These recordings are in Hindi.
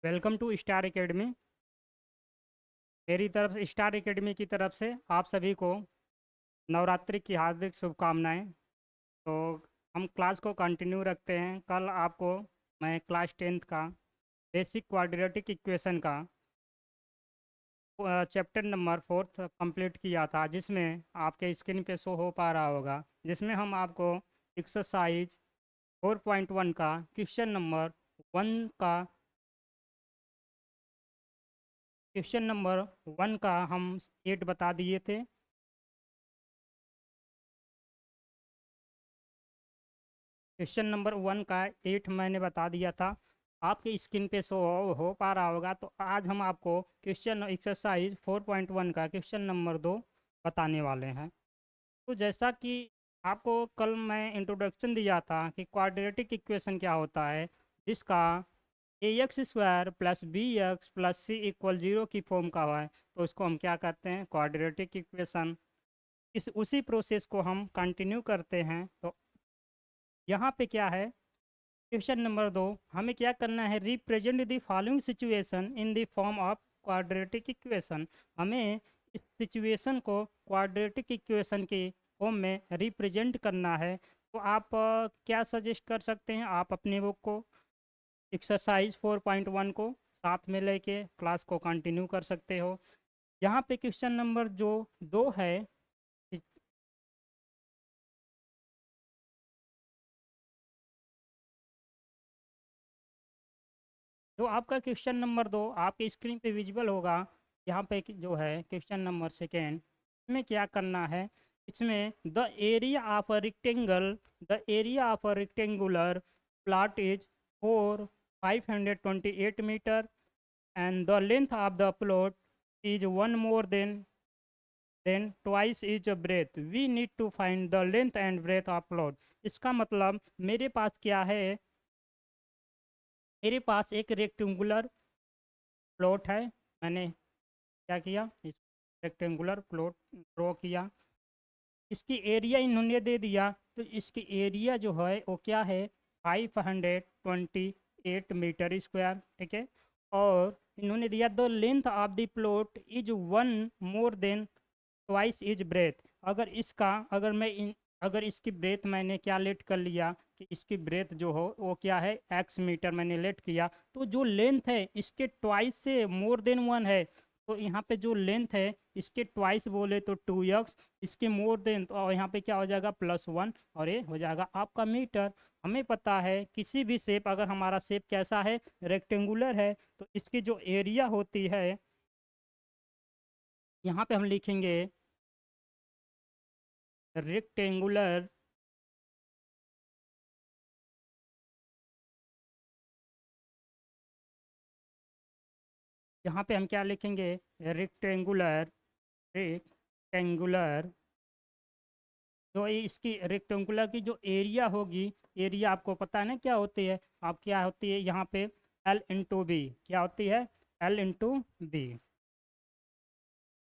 Welcome to star academy. मेरी तरफ से स्टार एकेडमी की तरफ से आप सभी को नवरात्रि की हार्दिक शुभकामनाएं। तो हम क्लास को कंटिन्यू रखते हैं। कल आपको मैं क्लास 10th का बेसिक क्वाड्रेटिक इक्वेशन का चैप्टर नंबर 4 कंप्लीट किया था, जिसमें आपके स्क्रीन पे शो हो पा रहा होगा, जिसमें हम आपको एक्सरसाइज 4.1 का क्वेश्चन नंबर 1 का हम 8 बता दिए थे। क्वेश्चन नंबर 1 का 8 मैंने बता दिया था, आपके स्क्रीन पे शो हो पा रहा होगा। तो आज हम आपको क्वेश्चन एक्सरसाइज 4.1 का क्वेश्चन नंबर 2 बताने वाले हैं। तो जैसा कि आपको कल मैं इंट्रोडक्शन दिया था कि क्वाड्रेटिक इक्वेशन क्या होता है, जिसका ax² plus bx plus c equal 0 की फॉर्म का हुआ है, तो उसको हम क्या कहते हैं, क्वाड्रेटिक इक्वेशन। इस उसी प्रोसेस को हम कंटिन्यू करते हैं। तो यहाँ पे क्या है, क्वेश्चन नंबर 2 हमें क्या करना है, represent the following situation in the form of quadratic equation. हमें इस सिचुएशन को क्वाड्रेटिक इक्वेशन के फॉर्म में रिप्रेजेंट करना है। तो आप क्या सजेस्ट कर सकते हैं, आप अपने बुक को एक्सरसाइज 4.1 को साथ में लेके क्लास को कंटिन्यू कर सकते हो। यहाँ पे क्वेश्चन नंबर जो 2 है, जो आपका क्वेश्चन नंबर 2 आपके स्क्रीन पे विजिबल होगा। यहाँ पे जो है क्वेश्चन नंबर 2 इसमें क्या करना है, इसमें the area of a rectangular plot is 4 528 metre and the length of the plot is one more than twice is breadth. We need to find the length and breadth of plot. इसका मतलब मेरे पास क्या है, मेरे पास एक रेक्टेंगुलर प्लॉट है। मैंने क्या किया, इस रेक्टेंगुलर प्लॉट ड्रॉ किया, इसकी एरिया इन्होंने दे दिया। तो इसकी एरिया जो है वो क्या है, 528 मीटर स्क्वायर, ठीक है। और इन्होंने दिया the length of the plot is one more than twice is breadth. अगर इसकी ब्रेथ मैंने क्या लेट कर लिया कि इसकी ब्रेथ जो हो वो क्या है, एक्स मीटर मैंने लेट किया, तो जो लेंथ है इसके ट्वाइस से मोर देन वन है। तो यहाँ पे जो लेंथ है इसके ट्वाइस बोले तो 2x, इसके मोर देन तो यहाँ पे क्या हो जाएगा, +1, और ये हो जाएगा आपका मीटर। हमें पता है किसी भी शेप, अगर हमारा शेप कैसा है, रेक्टेंगुलर है, तो इसकी जो एरिया होती है, यहाँ पे हम लिखेंगे रेक्टेंगुलर यहाँ पे हम क्या लिखेंगे, रेक्टेंगुलर रेक्टेंगुलर जो इसकी रेक्टेंगुलर की जो एरिया होगी, एरिया आपको पता है ना क्या होती है, आप क्या होती है यहाँ पे, L/B, क्या होती है, L/B,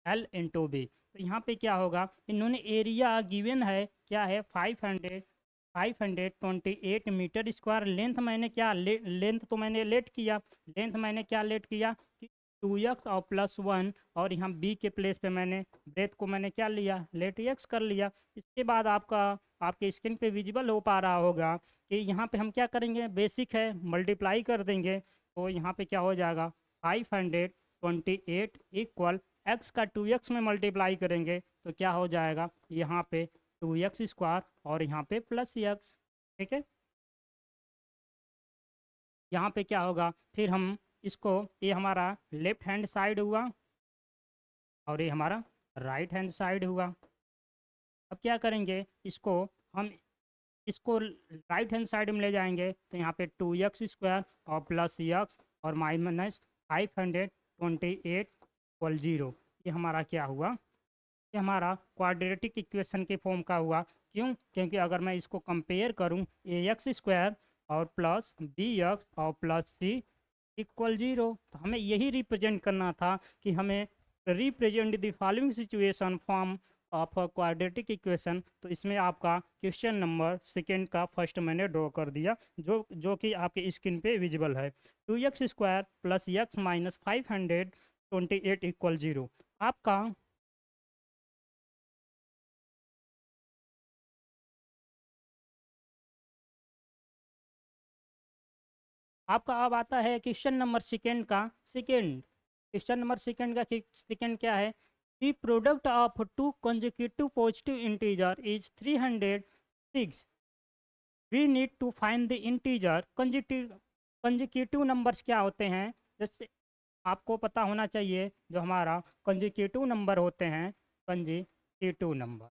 L/B। तो यहाँ पे क्या होगा, इन्होंने एरिया गिवन है क्या है, 528 मीटर स्क्वायर। लेंथ मैंने क्या लेंथ तो मैंने लेट किया, लेंथ मैंने क्या लेट किया कि 2x और +1, और यहाँ b के प्लेस पे मैंने ब्रेथ को मैंने क्या लिया, लेट x कर लिया। इसके बाद आपके स्क्रीन पे विजिबल हो पा रहा होगा कि यहाँ पे हम क्या करेंगे, बेसिक है, मल्टीप्लाई कर देंगे। तो यहाँ पे क्या हो जाएगा, 528 इक्वल x का 2x में मल्टीप्लाई करेंगे तो क्या हो जाएगा, यहाँ पे 2x² और यहाँ पे +x, ठीक है। यहाँ पे क्या होगा, फिर हम इसको, ये हमारा लेफ्ट हैंड साइड हुआ और ये हमारा राइट हैंड साइड हुआ। अब क्या करेंगे, इसको राइट हैंड साइड में ले जाएंगे तो यहाँ पे 2x² और +x और -528 = 0। ये हमारा क्या हुआ, ये हमारा क्वाड्रेटिक इक्वेशन के फॉर्म का हुआ। क्यों, क्योंकि अगर मैं इसको कंपेयर करूं, ax² और प्लस bx और +c = 0, तो हमें यही रिप्रेजेंट करना था कि हमें represent the following situation from of quadratic equation, तो इसमें आपका क्वेश्चन नंबर सेकेंड का फर्स्ट मैंने ड्रॉ कर दिया, जो कि आपके स्क्रीन पे विजिबल है। 2x² plus x minus 528 equal 0। आपका आपका अब आता है क्वेश्चन नंबर सेकेंड का सेकेंड। क्वेश्चन नंबर सेकेंड का सेकेंड क्या है? The product of two consecutive positive integer is 306। We need to find the integer consecutive numbers क्या होते हैं? जैसे आपको पता होना चाहिए, जो हमारा कंसेक्यूटिव नंबर होते हैं, कंसेक्यूटिव नंबर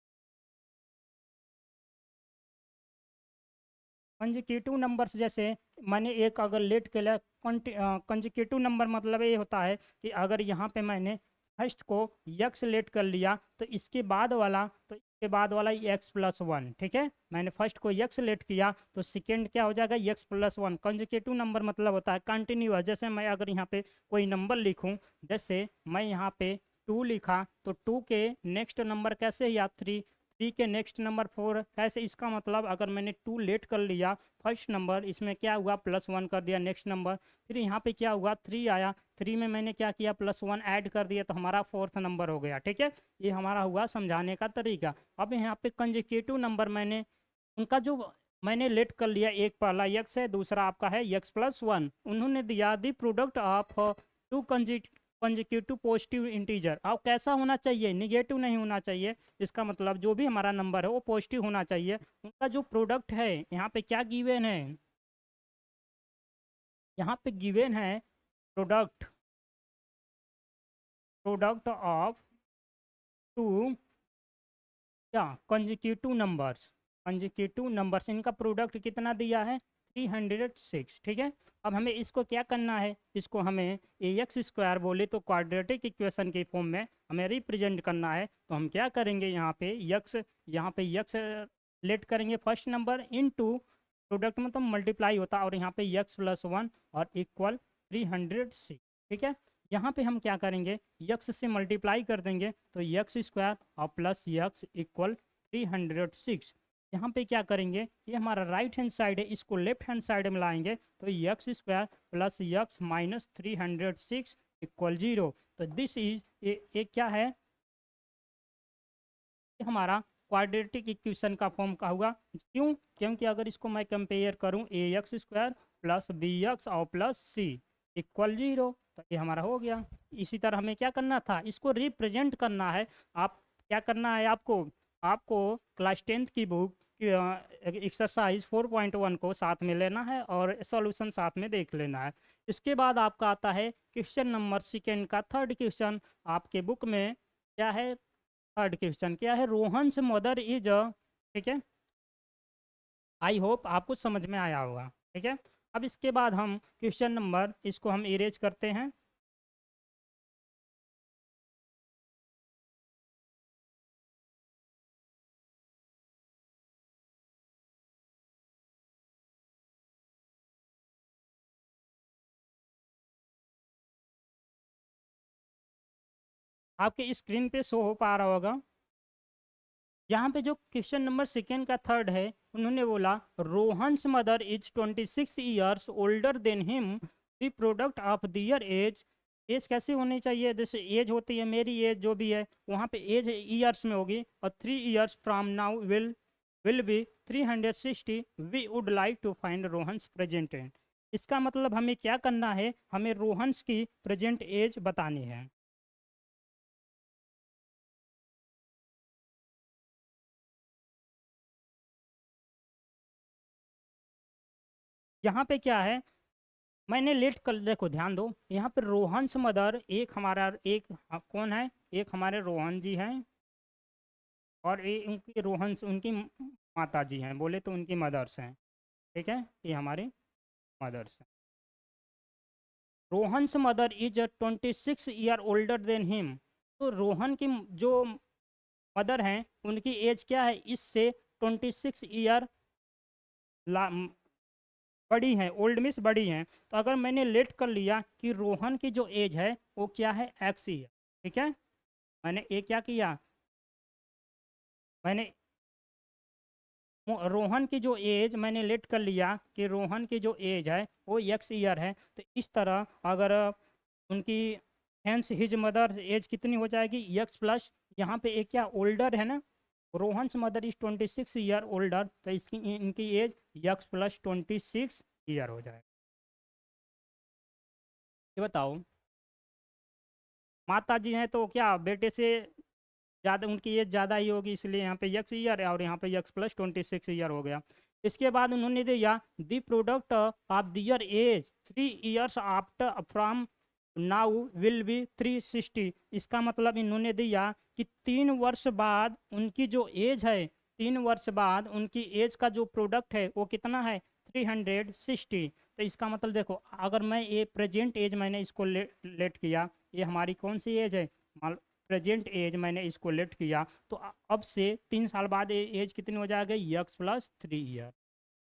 कंसेक्यूटिव नंबर्स जैसे मैंने एक अगर लेट के लिए कंसेक्यूटिव नंबर मतलब ये होता है कि अगर यहाँ पे मैंने फर्स्ट को यक्स लेट कर लिया तो इसके बाद वाला एक्स प्लस वन, ठीक है। मैंने फर्स्ट को यक्स लेट किया तो सेकेंड क्या हो जाएगा? X plus one. Consecutive number मतलब होता है कंटिन्यूअस। जैसे मैं अगर यहाँ पे कोई नंबर लिखूँ, जैसे मैं यहाँ पे 2 लिखा तो 2 के नेक्स्ट नंबर कैसे या 3 के नेक्स्ट नंबर 4 कैसे? इसका मतलब अगर मैंने 2 लेट कर लिया फर्स्ट नंबर, इसमें क्या हुआ? +1 कर दिया नेक्स्ट नंबर। फिर यहाँ पे क्या हुआ? 3 आया, 3 में मैंने क्या किया? +1 ऐड कर दिया तो हमारा फोर्थ नंबर हो गया, ठीक है। ये हमारा हुआ समझाने का तरीका। अब यहाँ पे कंसेक्यूटिव नंबर मैंने उनका जो मैंने लेट कर लिया, एक पहला यक्स है, दूसरा आपका है यक्स प्लस वन। उन्होंने दिया the product of two consecutive positive integer. अब कैसा होना चाहिए? निगेटिव नहीं होना चाहिए। इसका मतलब जो भी हमारा नंबर है वो पॉजिटिव होना चाहिए। उनका जो प्रोडक्ट है, यहाँ पे क्या गिवन है? यहाँ पे गिवन है प्रोडक्ट प्रोडक्ट ऑफ टू क्या कंसेक्यूटिव नंबर्स इनका प्रोडक्ट कितना दिया है? 306, ठीक है। अब हमें इसको क्या करना है? इसको हमें ax² बोले तो क्वाड्रेटिक इक्वेशन के फॉर्म में हमें रिप्रेजेंट करना है। तो हम क्या करेंगे? यहाँ पे यक्स लेट करेंगे फर्स्ट नंबर इनटू प्रोडक्ट में तो मल्टीप्लाई होता है, और यहाँ पे यक्स प्लस वन और इक्वल 306, ठीक है। यहाँ पे हम क्या करेंगे? यक्स से मल्टीप्लाई कर देंगे तो x² और प्लस यक्स इक्वल 306। यहाँ पे क्या करेंगे? ये हमारा राइट हैंड साइड है, इसको लेफ्ट हैंड साइड में लाएंगे तो x² plus x minus 306 equal 0। तो दिस इज ये क्या है? ये हमारा क्वाड्रेटिक इक्वेशन का फॉर्म का हुआ। क्यों? क्योंकि अगर इसको मैं कंपेयर करूँ ax² प्लस bx और प्लस सी इक्वल 0, तो ये हमारा हो गया। इसी तरह हमें क्या करना था? इसको रिप्रेजेंट करना है। आप क्या करना है? आपको क्लास 10th की बुक एक्सरसाइज 4.1 को साथ में लेना है और सॉल्यूशन साथ में देख लेना है। इसके बाद आपका आता है क्वेश्चन नंबर सेकेंड का थर्ड क्वेश्चन। आपके बुक में क्या है? थर्ड क्वेश्चन क्या है? रोहन्स मदर इज ठीक है। आई होप आपको समझ में आया होगा, ठीक है। अब इसके बाद हम क्वेश्चन नंबर इसको हम इरेज करते हैं। आपके स्क्रीन पे शो हो पा रहा होगा। यहाँ पे जो क्वेश्चन नंबर सेकेंड का थर्ड है, उन्होंने बोला Rohan's mother is 26 years older than him, the product of their age. Age कैसी होनी चाहिए? जैसे एज होती है, मेरी एज जो भी है वहाँ पे एज ईयर्स में होगी, और 3 years from now will be 360। We would like to find Rohan's present age. इसका मतलब हमें क्या करना है? हमें रोहन्स की प्रेजेंट एज बतानी है। यहाँ पे क्या है? मैंने लेट कर, देखो ध्यान दो, यहाँ पे रोहन्स मदर एक हमारा एक कौन है? एक हमारे रोहन जी हैं, और ये उनकी उनकी माता जी हैं, बोले तो उनकी मदर्स हैं, ठीक है। ये हमारी मदर्स हैं। Rohan's mother is 26 year older than him. तो रोहन की जो मदर हैं उनकी एज क्या है? इससे 26 ईयर बड़ी हैं, ओल्ड मिस बड़ी हैं। तो अगर मैंने लेट कर लिया कि रोहन की जो एज है वो क्या है? एक्स ही है, ठीक है। मैंने ये क्या किया? मैंने रोहन की जो एज मैंने लेट कर लिया कि रोहन की जो एज है वो एक्स ईयर है, तो इस तरह अगर उनकी हेंस हिज मदर एज कितनी हो जाएगी एक्स प्लस, यहाँ पे एक क्या ओल्डर है ना, Rohan's mother is 26 year older, तो इसकी इनकी एज एक्स प्लस 26 ईयर हो जाएगा। ये बताओ, माता जी हैं तो क्या बेटे से ज़्यादा उनकी एज ज़्यादा ही होगी, इसलिए यहाँ पे एक्स ईयर है और यहाँ पे एक्स प्लस 26 ईयर हो गया। इसके बाद उन्होंने दिया the product of their age 3 years after from now will be 360। इसका मतलब इन्होंने दिया कि 3 वर्ष बाद उनकी जो एज है, 3 वर्ष बाद उनकी एज का जो प्रोडक्ट है वो कितना है 360। तो इसका मतलब देखो, अगर मैं ये प्रेजेंट एज मैंने इसको लेट किया, ये हमारी कौन सी एज है, प्रेजेंट एज मैंने इसको लेट किया, तो अब से 3 साल बाद एज कितनी हो जाएगी एक्स प्लस 3 ईयर।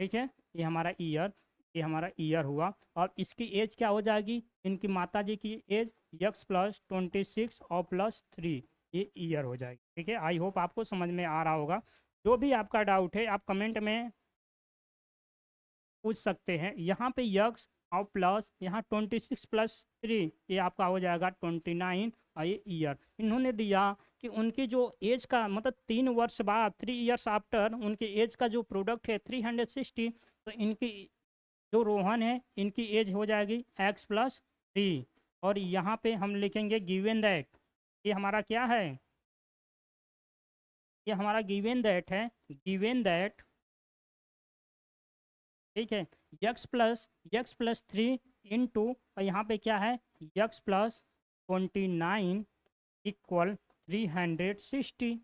ठीक है, ये हमारा ईयर, ये हमारा ईयर हुआ, और इसकी एज क्या हो जाएगी, इनकी माता जी की एज एक्स प्लस 26 और प्लस 3, ये ईयर हो जाएगी। ठीक है, आई होप आपको समझ में आ रहा होगा। जो भी आपका डाउट है आप कमेंट में पूछ सकते हैं। यहाँ पे यक्स और प्लस यहाँ 26 + 3, ये आपका हो जाएगा 29, और ये ईयर इन्होंने दिया कि उनकी जो एज का मतलब 3 वर्ष बाद 3 ईयर्स आफ्टर उनकी एज का जो प्रोडक्ट है 360, तो इनकी जो रोहन है इनकी एज हो जाएगी एक्स प्लस 3। और यहाँ पे हम लिखेंगे गिवन दैट, ये हमारा क्या है, ये हमारा गिवन दैट ठीक है, x+3 इंटू, और यहाँ पे क्या है x+29 इक्वल 360।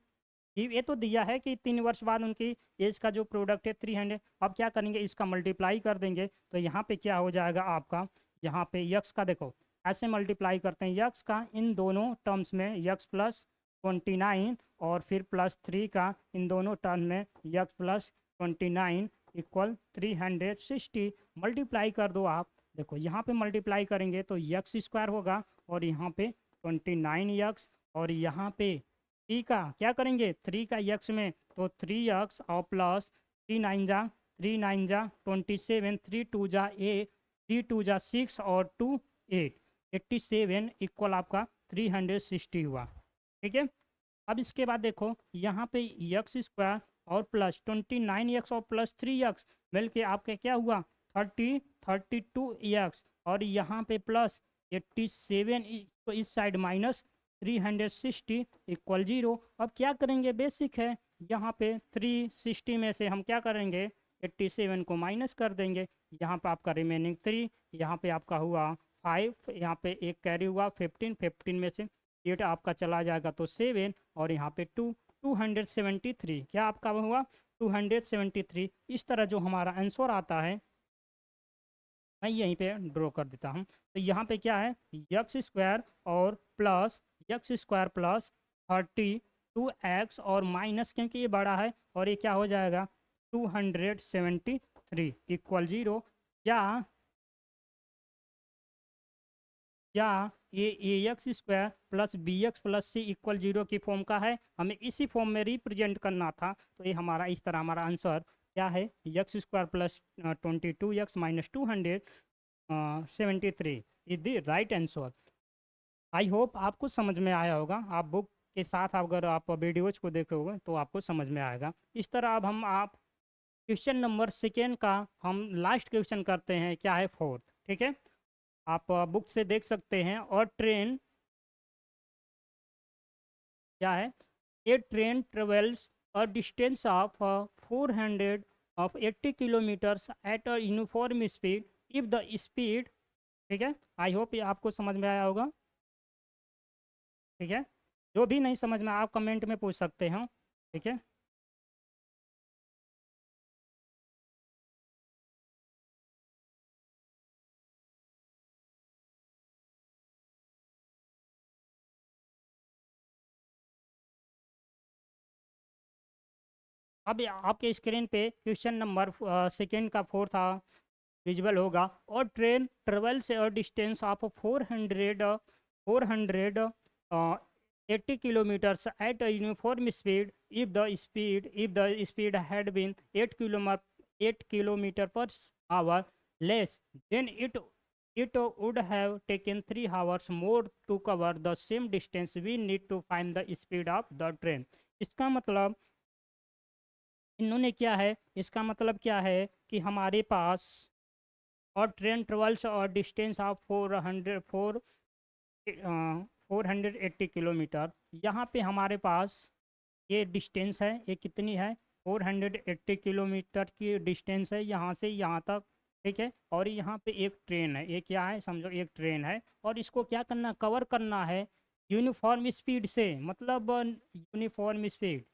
ये तो दिया है कि 3 वर्ष बाद उनकी एज का जो प्रोडक्ट है 300। अब क्या करेंगे, इसका मल्टीप्लाई कर देंगे, तो यहाँ पे क्या हो जाएगा आपका, यहाँ पे यक्स का देखो ऐसे मल्टीप्लाई करते हैं, यक्स का इन दोनों टर्म्स में x+29 और फिर +3 का इन दोनों टर्म में x+29 इक्वल 360। मल्टीप्लाई कर दो आप, देखो यहाँ पे मल्टीप्लाई करेंगे तो एक्स स्क्वायर होगा, और यहाँ पे 29x, और यहाँ पे 3 का क्या करेंगे 3 का एक्स में तो 3x और प्लस 3 9 जा 27, 3 2 जा 6 और 2 8, 87 इक्वल आपका 360 हुआ। ठीक है, अब इसके बाद देखो यहाँ पे एक्स स्क्वायर और प्लस 29x और प्लस 3x मिल के आपके क्या हुआ 32x, और यहाँ पे प्लस 87, तो इस साइड माइनस 360 इक्वल 0। अब क्या करेंगे, बेसिक है, यहाँ पे 360 में से हम क्या करेंगे 87 को माइनस कर देंगे, यहाँ पे आपका रिमेनिंग 3, यहाँ पे आपका हुआ 5, यहाँ पे एक कैरी हुआ 15, 15 में से 8 आपका चला जाएगा तो 7, और यहाँ पे 273, क्या आपका हुआ 273। इस तरह जो हमारा आंसर आता है मैं यहीं पे ड्रॉ कर देता हूँ। तो यहाँ पे क्या है x² और प्लस x² प्लस 32x और माइनस, क्योंकि ये बड़ा है, और ये क्या हो जाएगा 273 इक्वल 0। या ये ax² plus bx plus c equal 0 की फॉर्म का है, हमें इसी फॉर्म में रिप्रेजेंट करना था, तो ये हमारा इस तरह हमारा आंसर क्या है x² plus 22x minus 273 is the right answer. I hope आपको समझ में आया होगा, आप बुक के साथ अगर आप वीडियोज को देखोगे तो आपको समझ में आएगा। इस तरह अब हम आप क्वेश्चन नंबर सेकेंड का हम लास्ट क्वेश्चन करते हैं, क्या है फोर्थ। ठीक है, आप बुक से देख सकते हैं, और ट्रेन क्या है, a train travels a distance of 400 of 80 kilometres at a uniform speed if the speed. ठीक है, आई होप ये आपको समझ में आया होगा। ठीक है, जो भी नहीं समझ में आप कमेंट में पूछ सकते हैं। ठीक है, अब आपके स्क्रीन पे क्वेश्चन नंबर सेकेंड का फोर्थ विजुअल होगा, और ट्रेन ट्रेवल से और distance of 400 80 kilometers at a uniform speed. If the speed had been 8 kilometer per hour less, then it would have taken 3 hours more to cover the same distance. We need to find the speed of the train. इसका मतलब इन्होंने क्या है, इसका मतलब क्या है कि हमारे पास और ट्रेन ट्रेवल्स और डिस्टेंस ऑफ 480 किलोमीटर। यहाँ पे हमारे पास ये डिस्टेंस है, ये कितनी है, 480 किलोमीटर की डिस्टेंस है यहाँ से यहाँ तक, ठीक है। और यहाँ पे एक ट्रेन है, ये क्या है समझो, एक ट्रेन है, और इसको क्या करना, कवर करना है यूनिफॉर्म स्पीड से, मतलब यूनिफॉर्म स्पीड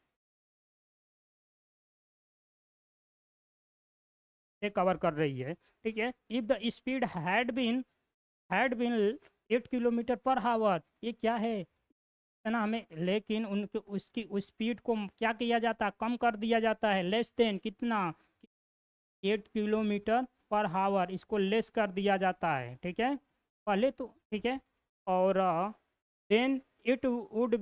से कवर कर रही है, ठीक है। If the speed had been 8 kilometre per hour, ये क्या है ना, हमें लेकिन उनके उसकी उस स्पीड को क्या किया जाता है, कम कर दिया जाता है, लेस देन कितना, 8 किलोमीटर पर आवर, इसको लेस कर दिया जाता है, ठीक है, पहले तो, ठीक है। और then it would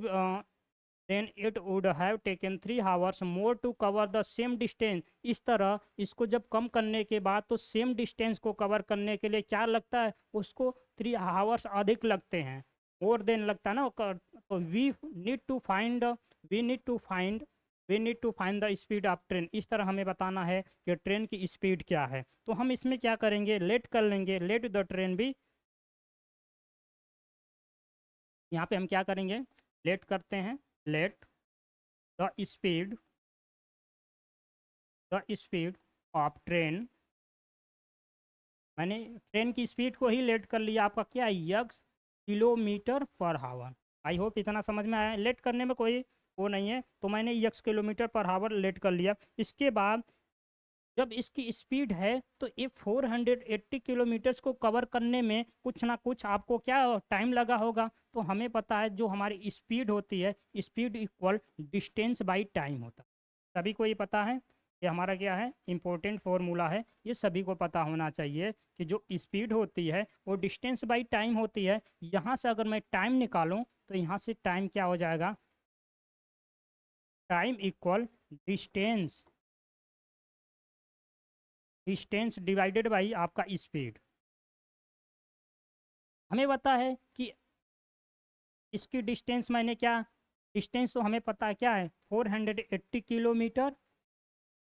then it would have taken 3 hours more to cover the same distance. इस तरह इसको जब कम करने के बाद तो सेम डिस्टेंस को कवर करने के लिए क्या लगता है, उसको 3 hours अधिक लगते हैं, मोर देन लगता है ना। तो need to find we need to find we need to find the speed of train. इस तरह हमें बताना है कि ट्रेन की स्पीड क्या है। तो हम इसमें क्या करेंगे, लेट कर लेंगे, लेट द ट्रेन भी, यहाँ पे हम क्या करेंगे, लेट करते हैं, let the speed of train. मैंने ट्रेन की स्पीड को ही लेट कर लिया, आपका क्या है, x kilometre per our. I hope इतना समझ में आया, लेट करने में कोई वो नहीं है, तो मैंने x kilometre per hour let कर लिया। इसके बाद जब इसकी स्पीड है तो ये 480 किलोमीटर्स को कवर करने में कुछ ना कुछ आपको क्या टाइम लगा होगा। तो हमें पता है जो हमारी स्पीड होती है, speed equal distance by time होता है, सभी को ये पता है। ये हमारा क्या है, इम्पोर्टेंट फॉर्मूला है, ये सभी को पता होना चाहिए कि जो स्पीड होती है वो डिस्टेंस बाई टाइम होती है। यहाँ से अगर मैं टाइम निकालूँ तो यहाँ से टाइम क्या हो जाएगा, time equal distance distance divided by आपका स्पीड। हमें पता है कि इसकी डिस्टेंस, मैंने क्या, डिस्टेंस तो हमें पता है क्या है, 480 किलोमीटर,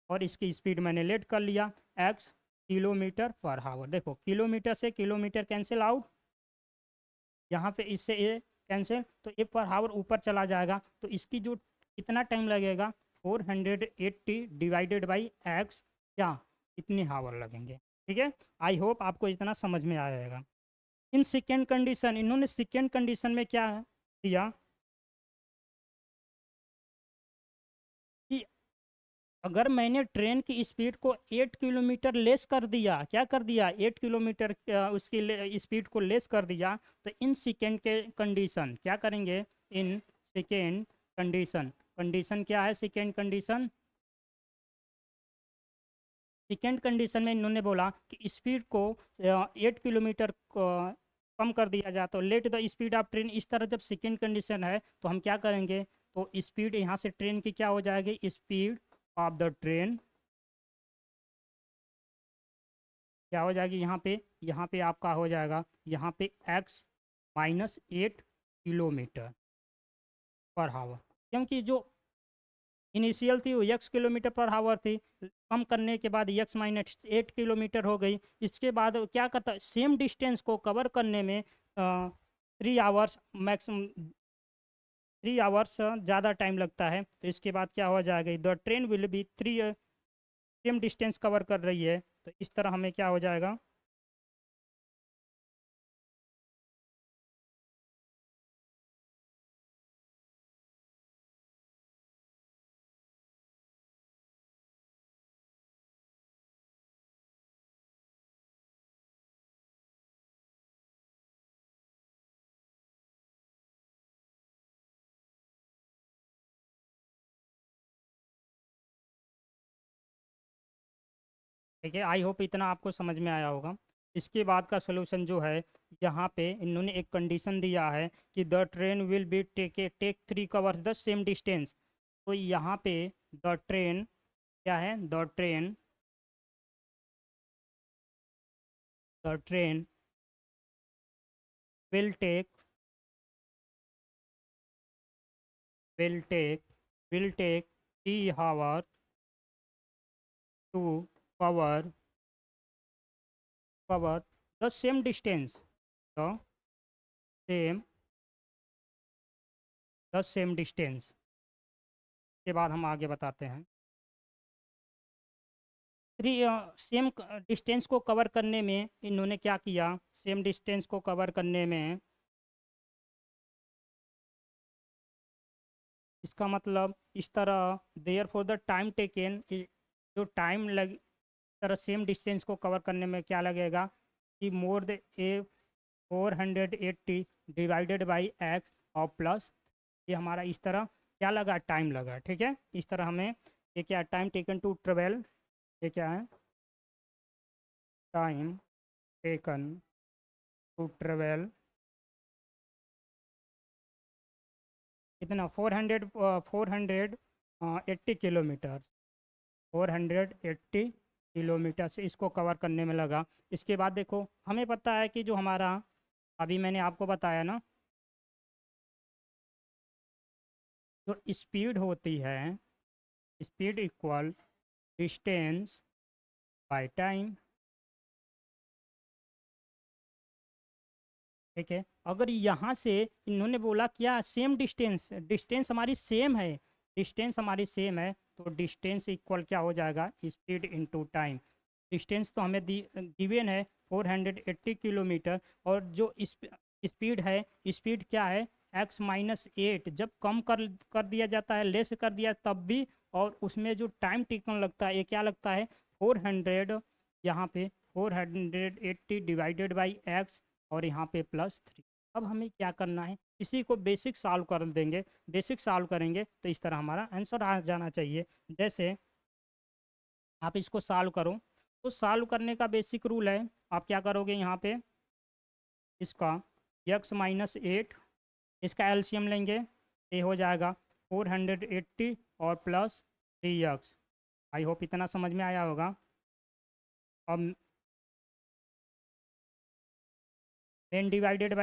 और इसकी स्पीड मैंने लेट कर लिया एक्स किलोमीटर पर आवर। देखो किलोमीटर से किलोमीटर कैंसिल आउट, यहाँ पे इससे ये कैंसिल, तो ये पर आवर ऊपर चला जाएगा, तो इसकी जो कितना टाइम लगेगा, 480 डिवाइडेड बाई एक्स, क्या, इतने आवर लगेंगे, ठीक है। आई होप आपको इतना समझ में आएगा। इन सेकेंड कंडीशन, इन्होंने सेकेंड कंडीशन में क्या दिया कि अगर मैंने ट्रेन की स्पीड को 8 किलोमीटर लेस कर दिया, क्या कर दिया, 8 किलोमीटर उसकी स्पीड को लेस कर दिया, तो इन सेकेंड के कंडीशन क्या करेंगे, इन सेकेंड कंडीशन, कंडीशन क्या है, सेकेंड कंडीशन, सेकेंड कंडीशन में इन्होंने बोला कि स्पीड को 8 किलोमीटर कम कर दिया जाए, तो let the speed of train. इस तरह जब सेकेंड कंडीशन है तो हम क्या करेंगे, तो स्पीड यहाँ से ट्रेन की क्या हो जाएगी, स्पीड ऑफ द ट्रेन क्या हो जाएगी, यहाँ पे आपका हो जाएगा, यहाँ पे एक्स -8 किलोमीटर पर आवर, क्योंकि जो इनिशियल थी वो एक्स किलोमीटर पर आवर थी, कम करने के बाद x-8 किलोमीटर हो गई। इसके बाद क्या करता है, सेम डिस्टेंस को कवर करने में 3 आवर्स मैक्सिमम, 3 आवर्स ज़्यादा टाइम लगता है। तो इसके बाद क्या हो जाएगा, the train will B 3, same distance cover कर रही है, तो इस तरह हमें क्या हो जाएगा, ठीक है। आई होप इतना आपको समझ में आया होगा। इसके बाद का सोल्यूशन जो है, यहाँ पे इन्होंने एक कंडीशन दिया है कि the train will be take 3 covers the same distance. तो यहाँ पे द ट्रेन क्या है, the train will take will take will take 3 hours to cover the same distance, the same distance। के बाद हम आगे बताते हैं। थ्री सेम डिस्टेंस को कवर करने में इन्होंने क्या किया, सेम डिस्टेंस को कवर करने में इसका मतलब इस तरह therefore the time taken, जो टाइम लग तरह सेम डिस्टेंस को कवर करने में क्या लगेगा कि more the A 480 divided by x और प्लस ये हमारा इस तरह क्या लगा, टाइम लगा। ठीक है, इस तरह हमें ये क्या टाइम टेकन टू ट्रेवल, ये क्या है, टाइम टेकन टू ट्रेवल कितना 480 किलोमीटर, 480 किलोमीटर से इसको कवर करने में लगा। इसके बाद देखो हमें पता है कि जो हमारा अभी मैंने आपको बताया ना, जो स्पीड होती है, speed equal distance by time. ठीक है, अगर यहाँ से इन्होंने बोला क्या सेम डिस्टेंस, डिस्टेंस हमारी सेम है, डिस्टेंस हमारी सेम है, तो डिस्टेंस इक्वल क्या हो जाएगा, स्पीड इनटू टाइम। डिस्टेंस तो हमें गिवन है 480 किलोमीटर, और जो स्पीड है, स्पीड क्या है x-8। जब कम कर दिया जाता है, लेस कर दिया तब भी, और उसमें जो टाइम टिकन लगता है ये क्या लगता है 400, यहाँ पे 480 डिवाइडेड बाई एक्स और यहाँ पे +3। अब हमें क्या करना है, इसी को बेसिक सॉल्व कर देंगे, बेसिक सॉल्व करेंगे तो इस तरह हमारा आंसर आ जाना चाहिए। जैसे आप इसको सॉल्व करो, तो सॉल्व करने का बेसिक रूल है, आप क्या करोगे यहाँ पे इसका x-8, इसका एलसीएम लेंगे, ये हो जाएगा 480 और +3x। आई होप इतना समझ में आया होगा। अब मेन डिवाइडेड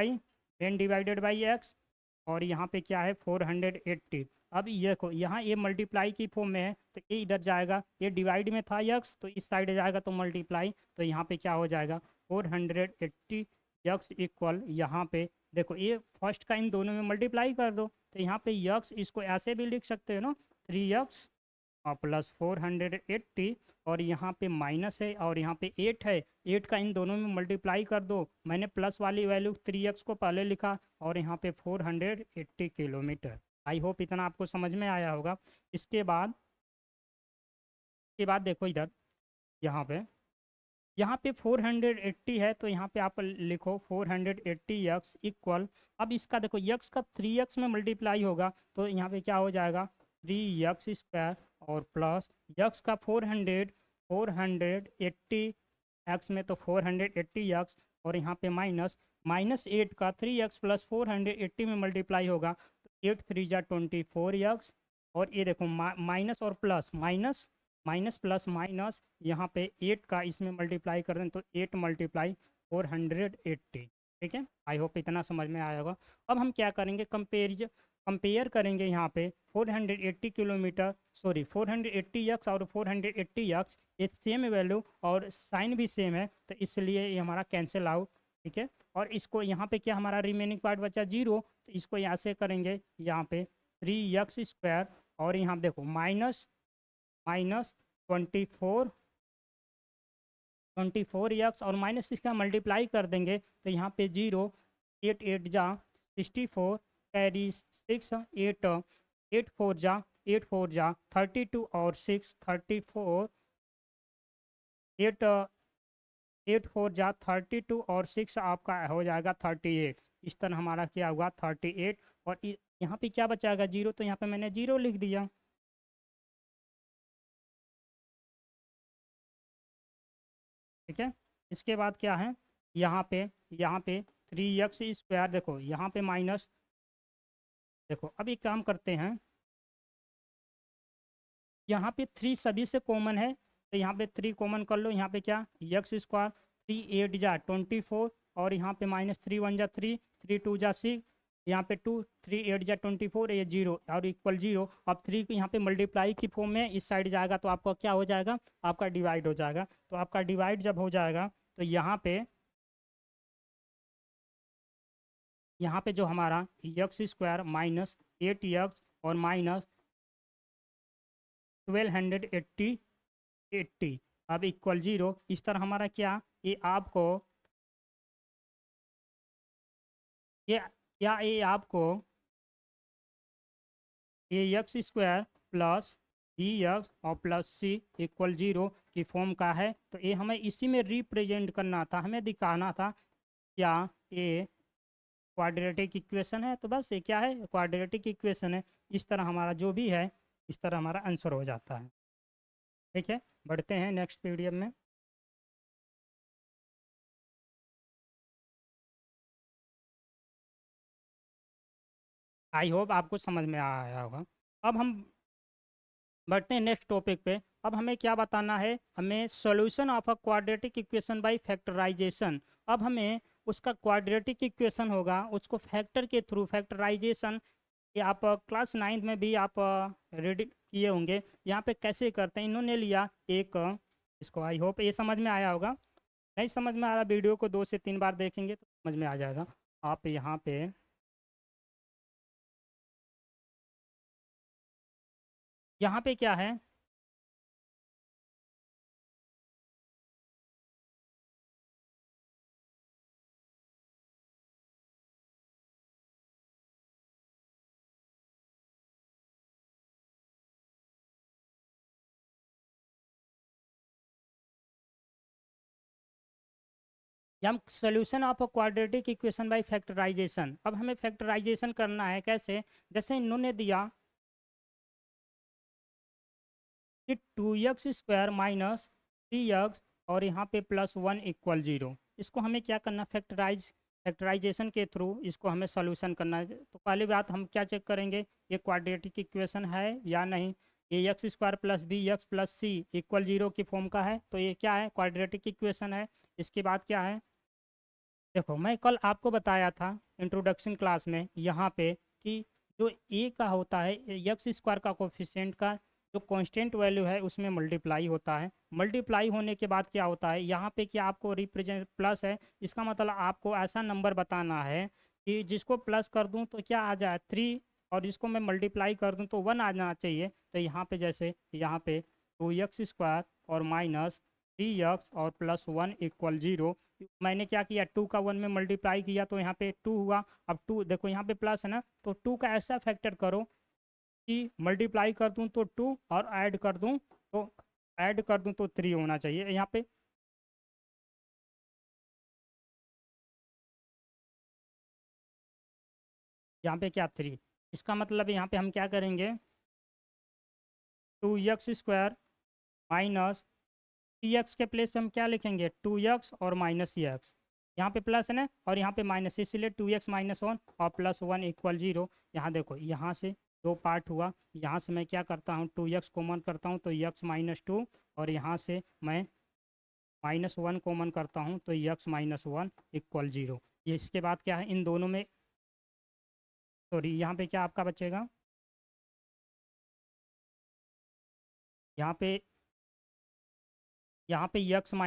बाई एक्स, और यहाँ पे क्या है 480। अब ये को यहाँ ये मल्टीप्लाई की फॉर्म में है, तो ये इधर जाएगा, ये डिवाइड में था यक्स तो इस साइड जाएगा तो मल्टीप्लाई, तो यहाँ पे क्या हो जाएगा 480 यक्स इक्वल, यहाँ पे देखो ये फर्स्ट का इन दोनों में मल्टीप्लाई कर दो, तो यहाँ पे यक्स इसको ऐसे भी लिख सकते हो ना, 3x और +480, और यहाँ पे माइनस है और यहाँ पे 8 है, 8 का इन दोनों में मल्टीप्लाई कर दो। मैंने प्लस वाली वैल्यू 3x को पहले लिखा, और यहाँ पे 480 किलोमीटर। आई होप इतना आपको समझ में आया होगा। इसके बाद देखो इधर, यहाँ पे 480 है, तो यहाँ पे आप लिखो 480x इक्वल, अब इसका देखो यक्स का 3x में मल्टीप्लाई होगा, तो यहाँ पे क्या हो जाएगा 3x² और प्लस यक्स का 480 एक्स में तो 480x, और यहाँ पे -8 का 3x + 480 में मल्टीप्लाई होगा, तो 8 3 जा 24x, और ये देखो माइनस और प्लस, माइनस प्लस माइनस, यहाँ पे 8 का इसमें मल्टीप्लाई कर दें तो 8 × 480। ठीक है, आई होप इतना समझ में आया होगा। अब हम क्या करेंगे, कंपेयर करेंगे यहाँ पे 480 किलोमीटर, सॉरी 480x और 480x, ये सेम वैल्यू और साइन भी सेम है, तो इसलिए ये हमारा कैंसिल आउट। ठीक है, और इसको यहाँ पे क्या हमारा रिमेनिंग पार्ट बचा 0, तो इसको यहाँ से करेंगे, यहाँ पे 3x², और यहाँ देखो माइनस 24x और माइनस इसका मल्टीप्लाई कर देंगे, तो यहाँ पे 0, 8 8 जा 64, कैरी 6, 8 4 जा 32 और 6 34, 8 8 4 जा 32 और 6 आपका हो जाएगा 38। इस तरह हमारा क्या हुआ 38, और यहाँ पे क्या बचाएगा 0, तो यहाँ पे मैंने 0 लिख दिया। ठीक है, इसके बाद क्या है, यहाँ पे 3x², देखो यहाँ पे माइनस, देखो अब एक काम करते हैं, यहाँ पे 3 सभी से कॉमन है, तो यहाँ पे 3 कॉमन कर लो। यहाँ पे क्या, x², 3 8 जा 24, और यहाँ पे -3 1 जा 3, 3 2 जा 6, यहाँ पे 2, 3 8 जा 24, ये 0 और इक्वल 0। अब 3 को यहाँ पे मल्टीप्लाई की फॉर्म में इस साइड जाएगा तो आपका क्या हो जाएगा, आपका डिवाइड हो जाएगा। तो आपका डिवाइड जब हो जाएगा तो यहाँ पे जो हमारा x² -8x और -1280 अब इक्वल 0। इस तरह हमारा क्या, ये आपको ये क्या, ये आपको ये x² प्लस bx और प्लस c इक्वल 0 की फॉर्म का है। तो ये हमें इसी में रिप्रेजेंट करना था, हमें दिखाना था क्या ये क्वाड्रेटिक इक्वेशन है। तो बस ये क्या है, क्वाड्रेटिक इक्वेशन है। इस तरह हमारा जो भी है, इस तरह हमारा आंसर हो जाता है। ठीक है, बढ़ते हैं नेक्स्ट पीडीएफ में। आई होप आपको समझ में आया होगा। अब हम बढ़ते हैं नेक्स्ट टॉपिक पे। अब हमें क्या बताना है, हमें solution of a quadratic equation by factorisation. अब हमें उसका क्वाड्रेटिक इक्वेशन होगा, उसको फैक्टर के थ्रू फैक्टराइजेशन, ये आप क्लास 9th में भी आप रीड किए होंगे। यहाँ पे कैसे करते हैं, इन्होंने लिया एक इसको, आई होप ये समझ में आया होगा। नहीं समझ में आ रहा, वीडियो को 2 से 3 बार देखेंगे तो समझ में आ जाएगा। आप यहाँ पे क्या है, हम solution of a quadratic equation by factorisation. अब हमें फैक्टराइजेशन करना है कैसे, जैसे इन्होंने दिया कि 2x² -3x और यहाँ पे +1 इक्वल 0। इसको हमें क्या करना, फैक्टराइजेशन के थ्रू इसको हमें सोल्यूशन करना है। तो पहली बात हम क्या चेक करेंगे, ये क्वाड्रेटिक इक्वेशन है या नहीं। ये x² + bx + c इक्वल 0 की फॉर्म का है, तो ये क्या है, क्वाड्रेटिक इक्वेशन है। इसके बाद क्या है, देखो मैं कल आपको बताया था इंट्रोडक्शन क्लास में यहाँ पे कि जो ए का होता है, x² का कोफिशिएंट का जो कांस्टेंट वैल्यू है उसमें मल्टीप्लाई होता है। मल्टीप्लाई होने के बाद क्या होता है, यहाँ पे क्या आपको रिप्रेजेंट प्लस है, इसका मतलब आपको ऐसा नंबर बताना है कि जिसको प्लस कर दूँ तो क्या आ जाए 3, और जिसको मैं मल्टीप्लाई कर दूँ तो 1 आ जाना चाहिए। तो यहाँ पे जैसे यहाँ पे 2x² और -3x और +1 इक्वल 0। मैंने क्या किया, 2 का 1 में मल्टीप्लाई किया तो यहाँ पे 2 हुआ। अब 2 देखो यहाँ पे प्लस है ना, तो 2 का ऐसा फैक्टर करो कि मल्टीप्लाई कर दूं तो 2 और ऐड कर दूं तो 3 होना चाहिए यहाँ पे। यहाँ पे क्या 3, इसका मतलब यहाँ पे हम क्या करेंगे, 2x² माइनस 3x के प्लेस पे हम क्या लिखेंगे, 2x और -x। यहाँ पे प्लस है ना और यहाँ पे माइनस, इसलिए 2x - 1 और +1 इक्वल 0। यहाँ देखो, यहाँ से 2 पार्ट हुआ, यहाँ से मैं क्या करता हूँ, 2x कॉमन करता हूँ तो x - 2, और यहाँ से मैं -1 कॉमन करता हूँ तो x - 1 इक्वल 0। ये इसके बाद क्या है, इन दोनों में सॉरी यहाँ पे क्या आपका बचेगा, यहाँ पे x -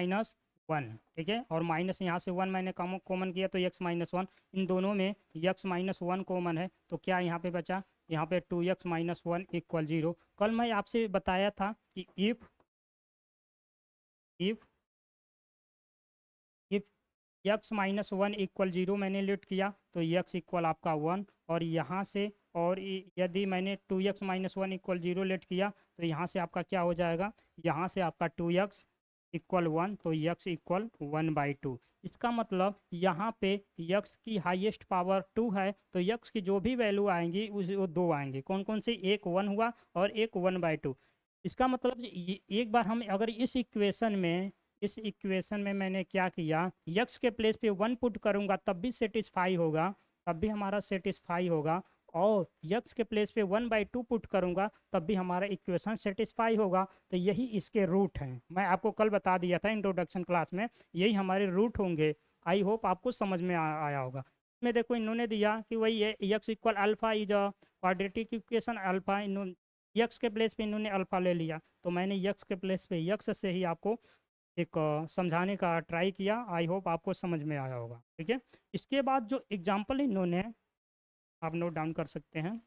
1, ठीक है, और माइनस यहाँ से 1 मैंने कॉमन किया तो x - 1, इन दोनों में x - 1 कॉमन है तो क्या यहाँ पे बचा, यहाँ पे 2x - 1 इक्वल 0। कल मैं आपसे बताया था कि इफ इफ x - 1 इक्वल 0 मैंने लेट किया तो x इक्वल आपका 1, और यहाँ से और यदि मैंने 2x - 1 इक्वल 0 लेट किया तो यहाँ से आपका क्या हो जाएगा, यहाँ से आपका 2x इक्वल 1 तो x इक्वल 1/2। इसका मतलब यहाँ पे x की हाईएस्ट पावर 2 है तो x की जो भी वैल्यू आएंगी वो 2 आएंगी। कौन कौन से, एक 1 हुआ और एक 1/2। इसका मतलब एक बार हम अगर इस इक्वेशन में इस इक्वेशन में मैंने क्या किया, यक्स के प्लेस पे 1 पुट करूंगा तब भी सेटिस्फाई होगा, तब भी हमारा सेटिस्फाई होगा। और यक्स के प्लेस पे 1/2 पुट करूंगा तब भी हमारा इक्वेशन सेटिस्फाई होगा। तो यही इसके रूट हैं, मैं आपको कल बता दिया था इंट्रोडक्शन क्लास में, यही हमारे रूट होंगे। आई होप आपको समझ में आया होगा। में देखो इन्होंने दिया कि वही है x equal alpha is a quadratic equation alpha, इन्होंने यक्स के प्लेस पे इन्होंने अल्फा ले लिया, तो मैंने यक्स के प्लेस पे यक्स से ही आपको एक समझाने का ट्राई किया। आई होप आपको समझ में आया होगा। ठीक है, इसके बाद जो एग्जाम्पल इन्होंने, आप नोट डाउन कर सकते हैं।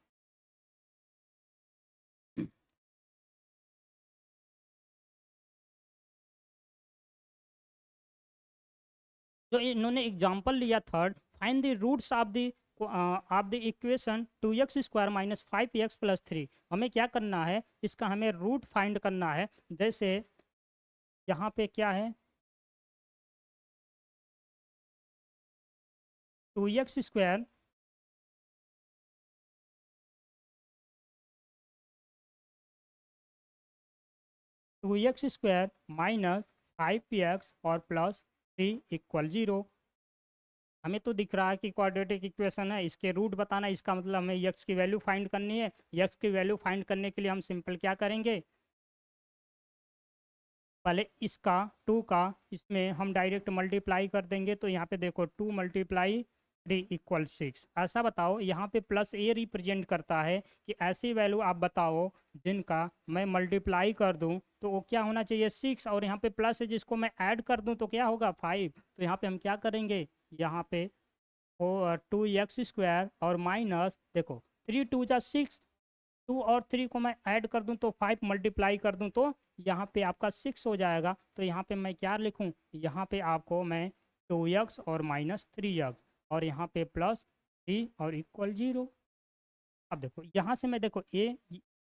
जो इन्होंने एग्जाम्पल लिया third, find the roots of the equation 2x² - 5x + 3। हमें क्या करना है, इसका हमें रूट फाइंड करना है। जैसे यहाँ पे क्या है, 2x² 2x² - 5x और +3 = 0। हमें तो दिख रहा है कि क्वाड्रेटिक इक्वेशन है, इसके रूट बताना, इसका मतलब हमें यक्स की वैल्यू फाइंड करनी है। यक्स की वैल्यू फाइंड करने के लिए हम सिंपल क्या करेंगे, पहले इसका 2 का इसमें हम डायरेक्ट मल्टीप्लाई कर देंगे। तो यहाँ पे देखो 2 × 3 = 6। ऐसा बताओ, यहाँ पे प्लस ए रिप्रेजेंट करता है कि ऐसी वैल्यू आप बताओ जिनका मैं मल्टीप्लाई कर दूँ तो वो क्या होना चाहिए 6, और यहाँ पे प्लस है जिसको मैं ऐड कर दूँ तो क्या होगा 5। तो यहाँ पे हम क्या करेंगे, यहाँ पे 2x² और माइनस देखो 3 × 2 = 6, 2 और 3 को मैं ऐड कर दूं तो 5 मल्टीप्लाई कर दूं तो यहाँ पे आपका 6 हो जाएगा। तो यहाँ पे मैं क्या लिखूं, यहाँ पे आपको मैं 2x और -3x और यहाँ पे +3 और = 0। अब देखो यहाँ से मैं देखो